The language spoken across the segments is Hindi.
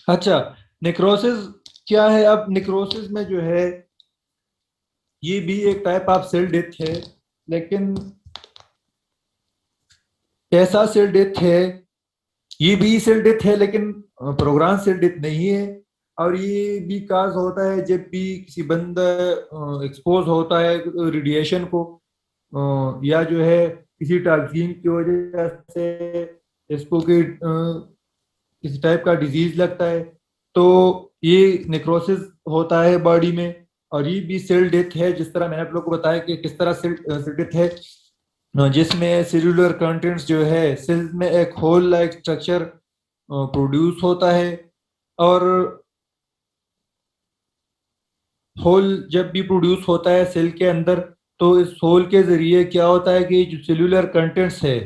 अच्छा, नेक्रोसिस क्या है? अब नेक्रोसिस में जो है ये भी एक टाइप ऑफ सेल डेथ है, लेकिन ऐसा सेल डेथ है, ये भी सेल डेथ है लेकिन प्रोग्राम सेल डेथ नहीं है। और ये भी काज होता है जब भी किसी बंदा एक्सपोज होता है रेडिएशन को, या जो है किसी टॉक्सिन की वजह से इसको किसी टाइप का डिजीज लगता है, तो ये नेक्रोसिस होता है बॉडी में। और ये भी सेल डेथ है, जिस तरह मैंने आप लोग को बताया कि किस तरह सेल सेल डेथ है, जिसमें सेल्यूलर कंटेंट्स जो है सेल में एक होल लाइक स्ट्रक्चर प्रोड्यूस होता है। और होल जब भी प्रोड्यूस होता है सेल के अंदर, तो इस होल के जरिए क्या होता है कि जो सेल्यूलर कंटेंट्स है,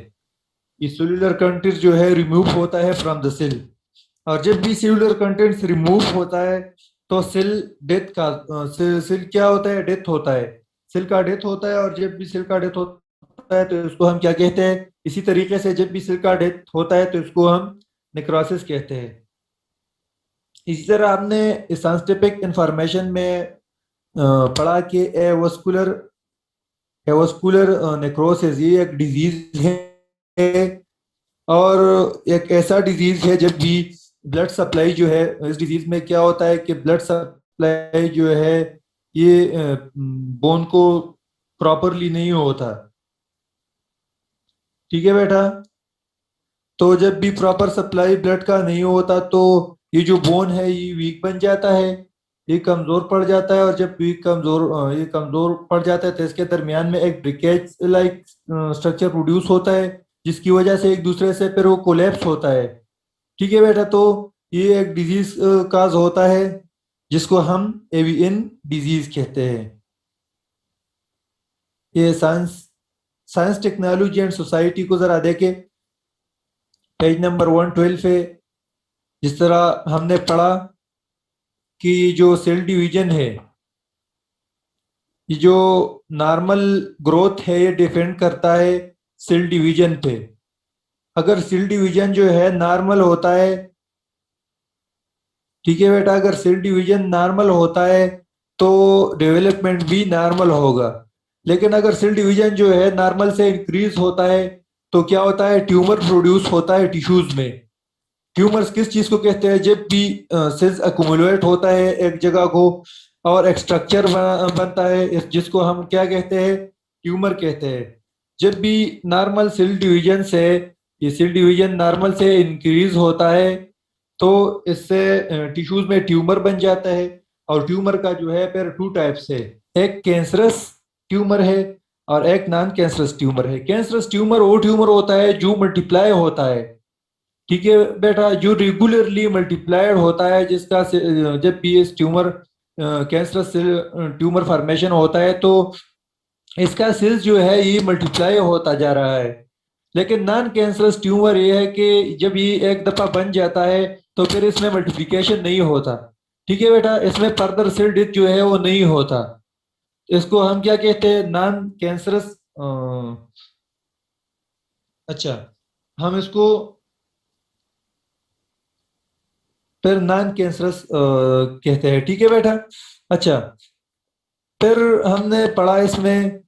ये सेल्यूलर कंटेंट्स जो है रिमूव होता है फ्रॉम द सेल। और जब भी सेल्यूलर कंटेंट्स रिमूव होता है तो सेल डेथ का सेल क्या होता है? डेथ होता है। सेल का डेथ होता है, और जब भी सेल का डेथ होता है तो इसको हम क्या कहते हैं? इसी तरीके से जब भी सेल का डेथ होता है तो इसको हम नेक्रोसिस कहते हैं। इसी तरह आपने साइंटिफिक इंफॉर्मेशन में पढ़ा कि एवस्कुलर नेक्रोसिस ये एक डिजीज है, और एक ऐसा डिजीज है जब भी ब्लड सप्लाई जो है, इस डिजीज में क्या होता है कि ब्लड सप्लाई जो है ये बोन को प्रॉपरली नहीं होता। ठीक है बेटा? तो जब भी प्रॉपर सप्लाई ब्लड का नहीं होता तो ये जो बोन है ये वीक बन जाता है, ये कमजोर पड़ जाता है। और जब ये कमजोर पड़ जाता है तो इसके दरमियान में एक ब्रिकेज लाइक स्ट्रक्चर प्रोड्यूस होता है, जिसकी वजह से एक दूसरे से फिर वो कोलैप्स होता है। ठीक है बेटा? तो ये एक डिजीज काज होता है जिसको हम एवियन डिजीज कहते हैं। ये science science technology and society को जरा देखें, पेज नंबर 112 है। जिस तरह हमने पढ़ा कि जो सेल डिवीजन है, ये जो नॉर्मल ग्रोथ है ये डिपेंड करता है सेल डिवीजन पे। अगर सेल डिवीजन जो है नॉर्मल होता है, ठीक है बेटा, अगर सेल डिवीजन नॉर्मल होता है तो डेवलपमेंट भी नॉर्मल होगा। लेकिन अगर सेल डिवीजन जो है नॉर्मल से इंक्रीज होता है तो क्या होता है? ट्यूमर प्रोड्यूस होता है टिश्यूज में। ट्यूमर्स किस चीज को कहते हैं? जब भी सेल्स अकुमुलेट होता है एक जगह को और एक स्ट्रक्चर बनता है, जिसको हम क्या कहते हैं? ट्यूमर कहते हैं। जब भी नॉर्मल सेल डिवीजन से ये सेल डिवीजन नॉर्मल से इंक्रीज होता है तो इससे टिश्यूज में ट्यूमर बन जाता है। और ट्यूमर का जो है फिर टू टाइप्स है, एक कैंसरस ट्यूमर है और एक नॉन कैंसरस ट्यूमर है। कैंसरस ट्यूमर वो ट्यूमर होता है जो मल्टीप्लाई होता है। ठीक है बेटा? जो रेगुलरली मल्टीप्लाइड होता है, जिसका जब भी इस ट्यूमर कैंसरस ट्यूमर फॉर्मेशन होता है तो इसका सेल्स जो है ये मल्टीप्लाई होता जा रहा है। लेकिन नॉन कैंसरस ट्यूमर ये है कि जब ये एक दफा बन जाता है तो फिर इसमें मल्टीप्लिकेशन नहीं होता। ठीक है बेटा? इसमें फर्दर सेल डेथ जो है वो नहीं होता। इसको हम क्या कहते हैं? Non cancerous. अच्छा, हम इसको फिर नॉन कैंसरस कहते हैं। ठीक है बेटा? अच्छा, फिर हमने पढ़ा इसमें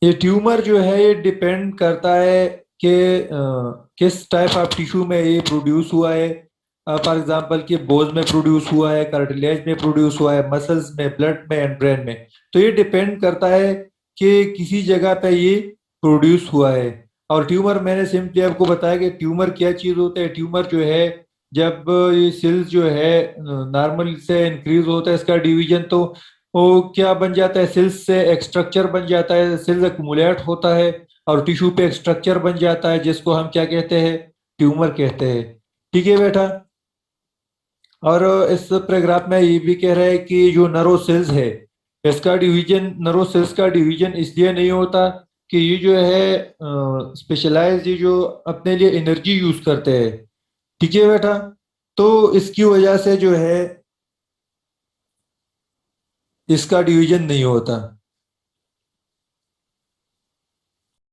ये ट्यूमर जो है ये डिपेंड करता है कि किस टाइप ऑफ टिश्यू में ये प्रोड्यूस हुआ है। फॉर एग्जांपल कि बोन्स में प्रोड्यूस हुआ है, कार्टिलेज में प्रोड्यूस हुआ है, मसल्स में, ब्लड में एंड ब्रेन में। तो ये डिपेंड करता है कि किसी जगह पे ये प्रोड्यूस हुआ है। और ट्यूमर मैंने सिंपली आपको बताया कि ट्यूमर क्या चीज होता है। ट्यूमर जो है जब ये सेल्स जो है नॉर्मल से इंक्रीज होता है इसका डिवीजन, तो वो क्या बन जाता है? सेल्स से एक स्ट्रक्चर बन जाता है, सेल्स एक्मुलेट होता है और टिश्यू पे एक स्ट्रक्चर बन जाता है, जिसको हम क्या कहते हैं? ट्यूमर कहते हैं। ठीक है बेटा? और इस पैराग्राफ में ये भी कह रहे हैं कि जो नर्व सेल्स है, इसका डिवीजन, नर्व सेल्स का डिवीजन इसलिए नहीं होता कि ये जो है स्पेशलाइज, ये जो अपने लिए एनर्जी यूज करते हैं। ठीक है बेटा? तो इसकी वजह से जो है इसका डिवीजन नहीं होता।